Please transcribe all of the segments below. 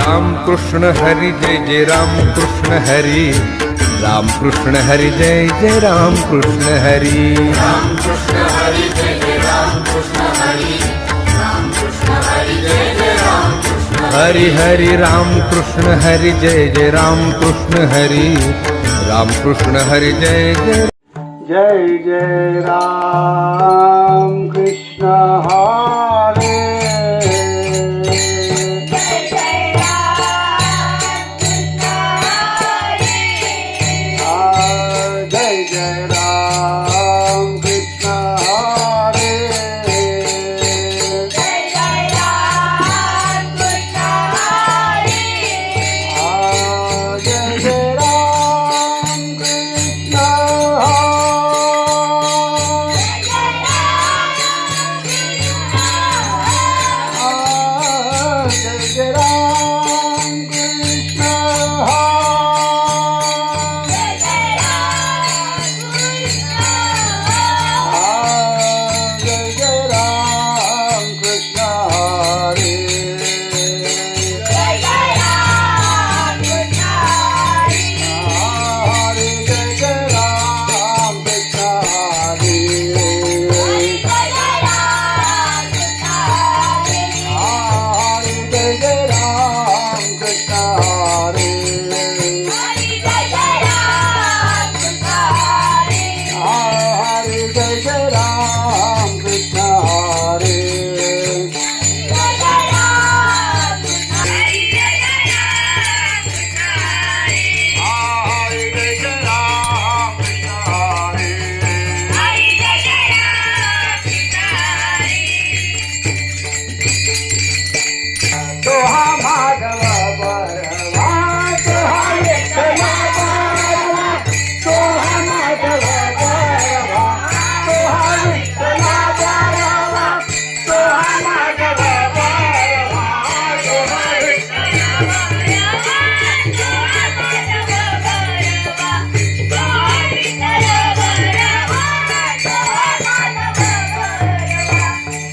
राम कृष्ण हरी जय जय राम कृष्ण हरी राम कृष्ण हरी जय जय राम कृष्ण हरी राम कृष्ण हरी जय जय राम कृष्ण हरी राम कृष्ण हरी जय जय राम कृष्ण हरि हरि राम कृष्ण हरि जय जय राम कृष्ण हरि राम कृष्ण हरि जय जय जय जय राम कृष्ण हरे जय जय राम कृष्ण हरे जय जय राम कृष्ण हरे जय जय राम कृष्ण हरे जय जय राम कृष्ण जय जय राम कृष्ण जय जय राम कृष्ण हरे जय जय राम कृष्ण हरे हरे जय जय राम कृष्ण हरे जय जय राम कृष्ण हरे हरे जय जय राम कृष्ण हरे हरि जय जय राम कृष्ण हरे हरे जय जय राम कृष्ण हरे जय जय राम कृष्ण हरि जय जय राम कृष्ण हरे हरे जय जय राम कृष्ण हरे हरि जय जय राम कृष्ण हरे सोहा माधव बरवा सोहा विठ्ठल बरवा सोहा माधव बरवा सोहा विठ्ठल बरवा सोहा माधव बरवा सोहा विठ्ठल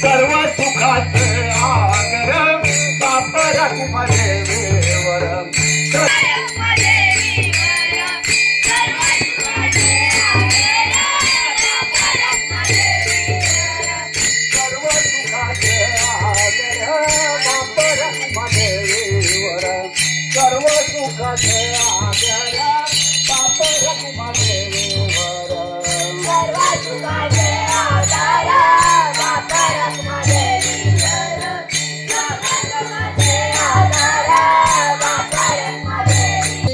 सर्व सुखाचे आगर बाप रघुमदेवीवर सर्व सुखाचे आगर बाप रघुमदेवीवर सर्व सुखाचे आगर बाप रघुमदेवीवर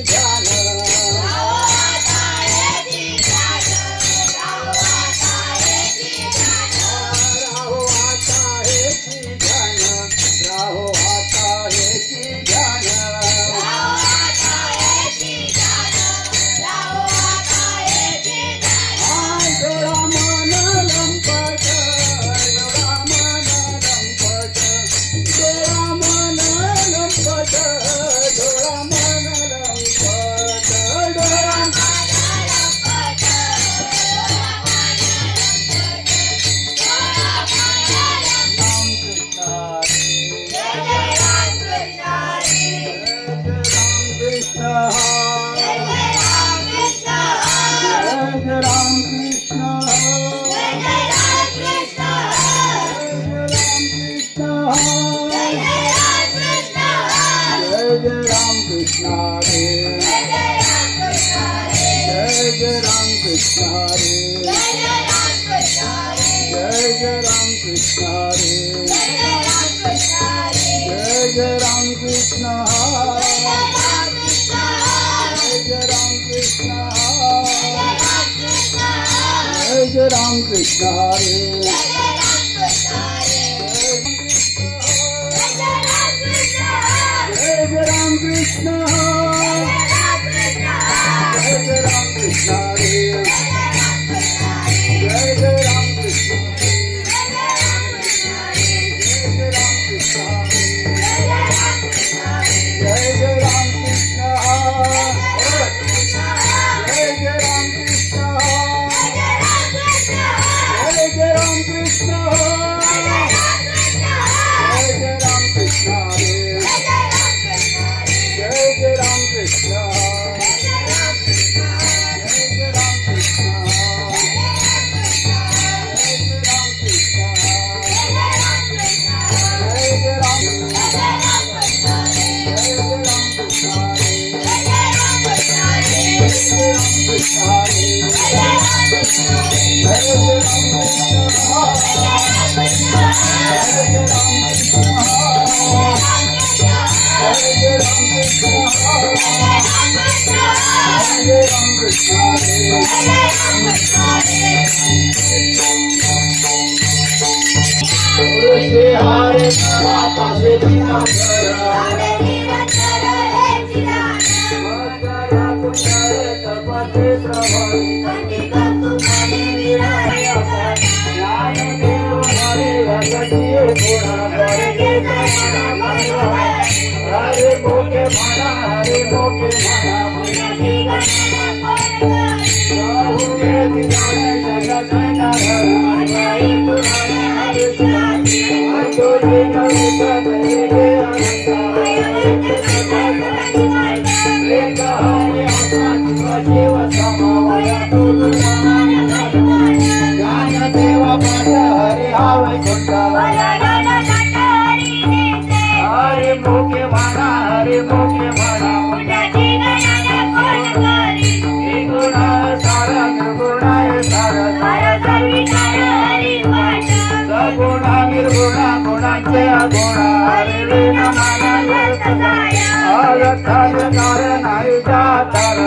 राहो आता है की ध्यान राहो आता है की ध्यान डोळा मन लंपट डोळा मन लंपट डोळा मन लंपट डोळा मन लंपट डोळा राम कृष्ण जय राम कृष्ण जय राम कृष्ण जय राम कृष्ण जय जय राम कृष्ण हरे जय जय राम कृष्ण हरे जय जय राम कृष्ण हरे जय जय राम कृष्ण जय जय राम कृष्ण जय जय राम कृष्ण हरे जय जय राम कृष्ण जय जय राम कृष्ण हरे जय जय राम कृष्ण जय जय राम कृष्ण जय जय राम कृष्ण जय जय राम कृष्ण जय जय राम कृष्ण जय जय राम कृष्ण हरे हरे माता से बिना हरे मोके माना हरे मोके देवा हरे आवे हरे मोके माना हरे मोके माना गुणा सारा निर्गुणा सारा सगुणा निर्गुणा गुणाचे अगुणा हरे वीण माना अरथाय नारायणाय जातार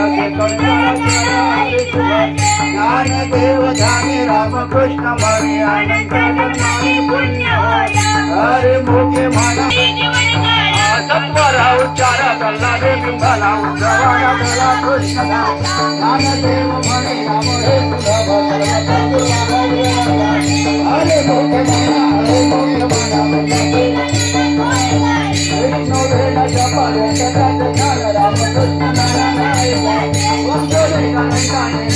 ज्ञान देव जाने राम कृष्ण मणि हरे मोके माना सत्वरा उच्चार कल्ला रे बिंबला उच्चारा कला कृष्ण ज्ञान देव मणि राम हे सुलभ हरे मोके माना हरे मोके माना विष्णु वेद जप जगत काल राम कृष्ण नारायण वंदे गाने गाने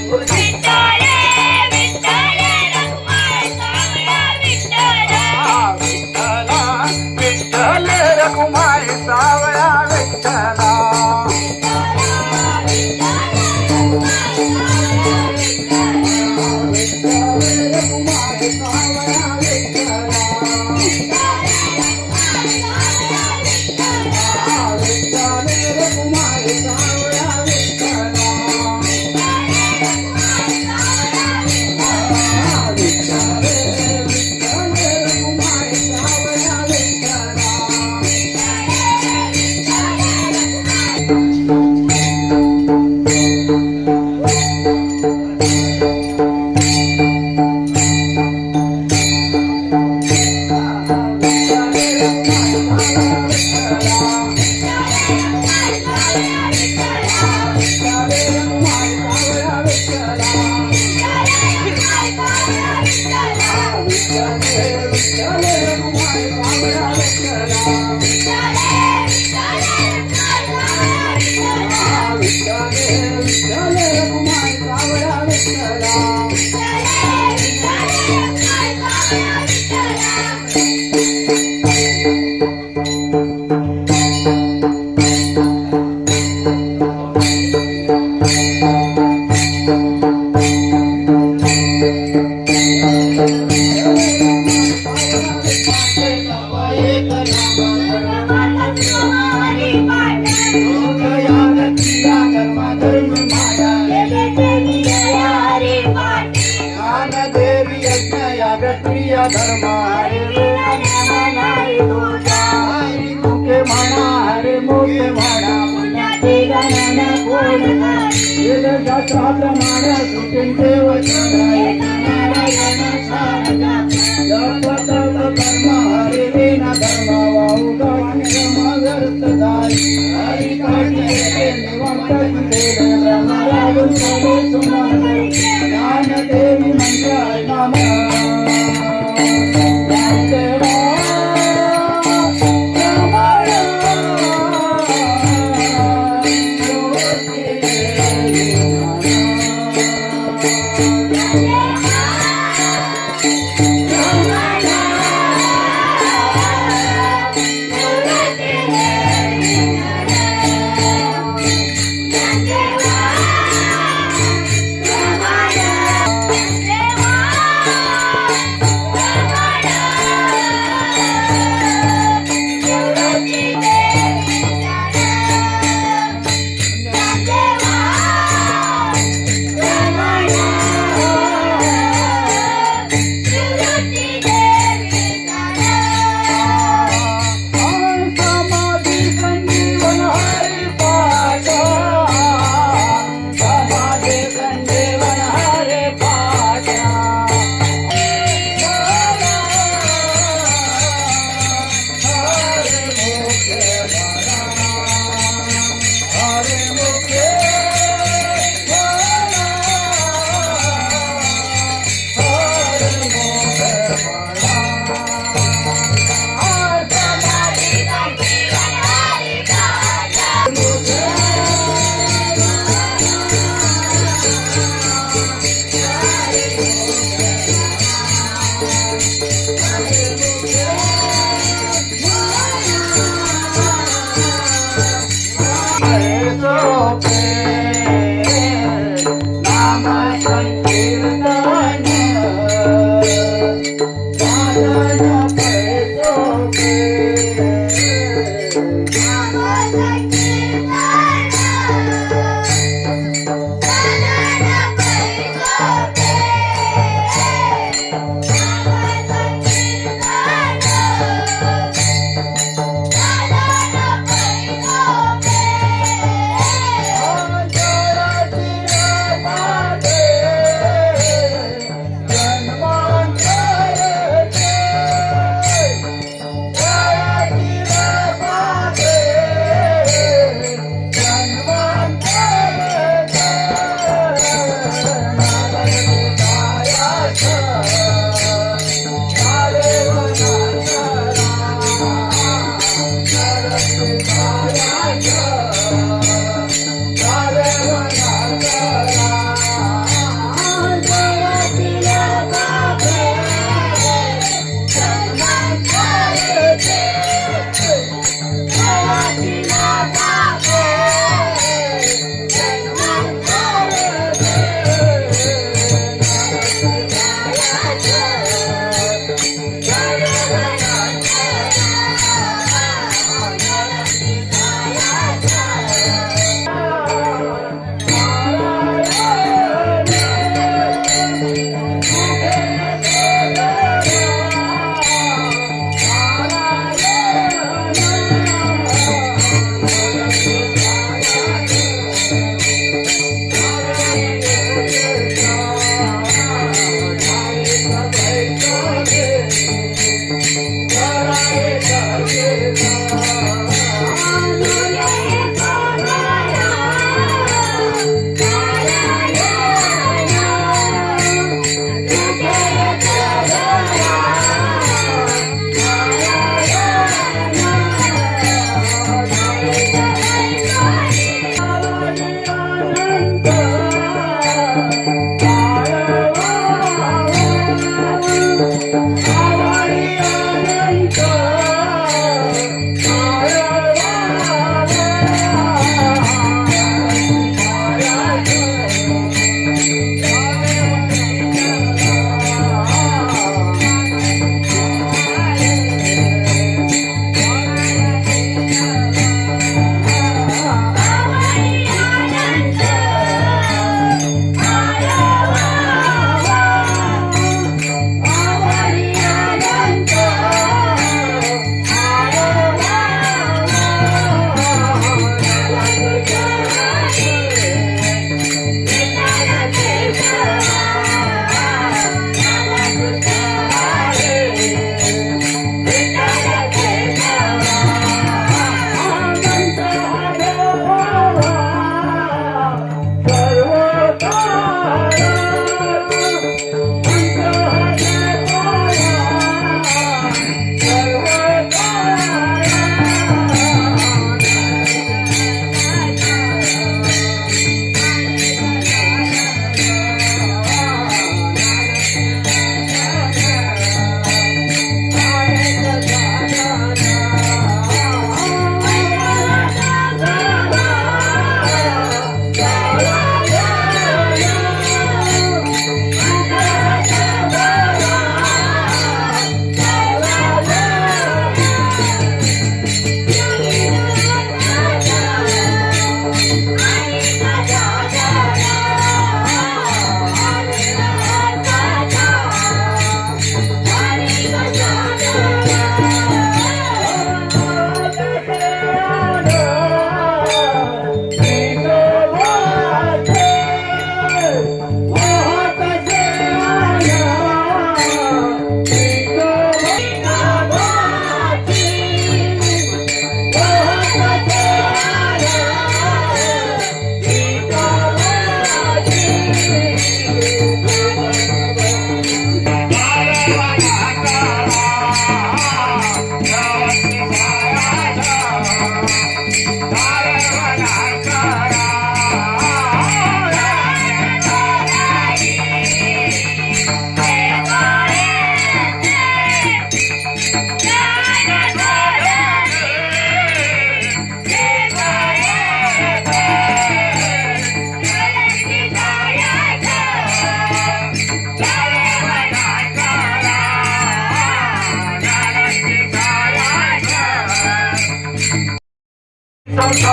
Hare कुमारी सावळा विठ्ठला धर्मा हरे मुखे म्हणा हरे मुखे म्हणा देव धर्म हरे विना धर्म वाहू व्यर्थ जाई हरि ज्ञान देवी मंत्र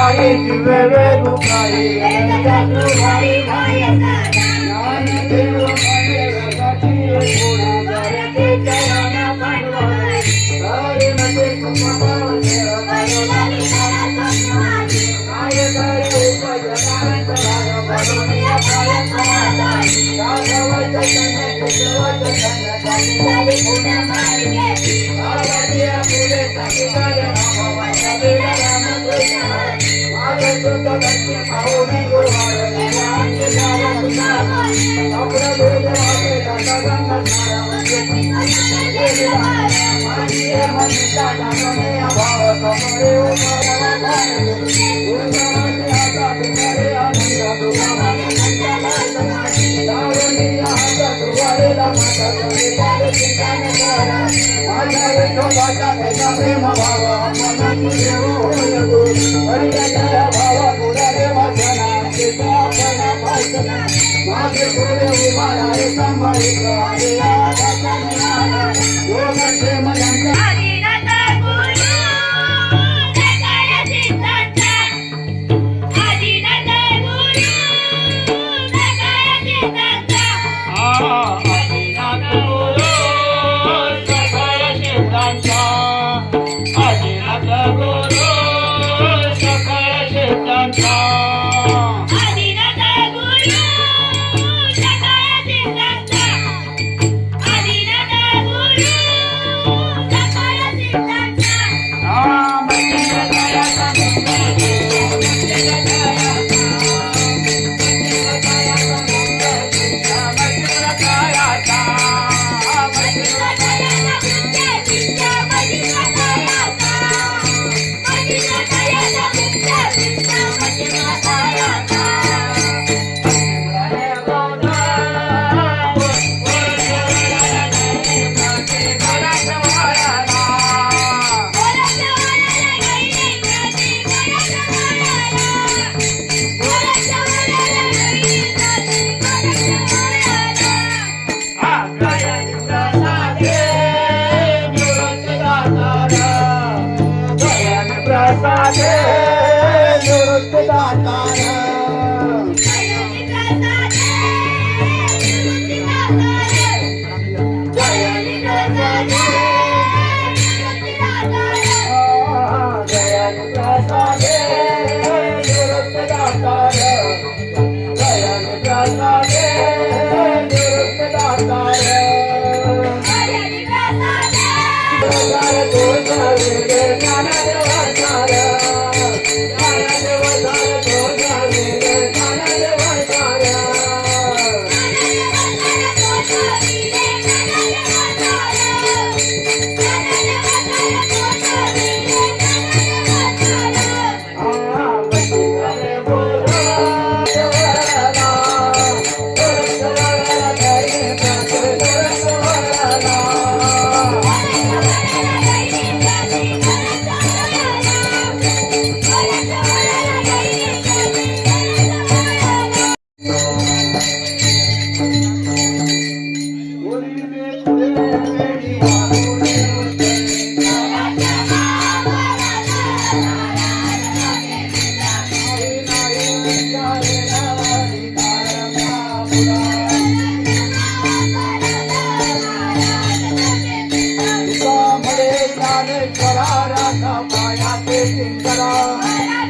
काही दिवे वेगुकाई जगुभाई भय सदा ज्ञानदेव म्हणे रसाची गोडी भरती चरण पांडुरंग हरी नदी कुमारावने परिणामी सरस्वती काय करे उपजनांत भाग भरुनिया काय माती साधवायचं त्यांना कुशवायचं त्यांना झाली पुन्हा मार्गे आराध्या फुले साधिकारे नामवाचा वेळ रामकृष्ण माझे सुद्ध धन्य पाहुणे गुरुवार देवांचे नाव तुझा आपला वेद वाचे दादा गंगा माझे मनीचा जाणणे अभाव समोरे उभारला धारे गुरुनामाचे आता तुम्हारे आनंद दुरामाने दारुनिया हाता दुवारेला माता कवितारे चिंतन करा माझ्या विठोबाचा त्याचा प्रेम भाव आपण तुझे होय गो हरिया भाव पुरारे वाचना तेचा आपण भाषणा माझे पुरे उभारारे सांभाळित आहे योग क्षेम यांचा आदिनाथ गुरु जगाय सिद्धांत आदिनाथ गुरु जगाय सिद्धांत आदिनाथ गुरु सकळ सिद्धांचा आदिनाथ गुरु सकळ सिद्धांचा आदिनाथ गुरु जगाय सिद्धांत आदिनाथ गुरु जगाय सिद्धांत प्रसादे निवृत्त दातार दयान प्रसादे निवृत्त दातार दयान प्रसादे निवृत्त दातार Para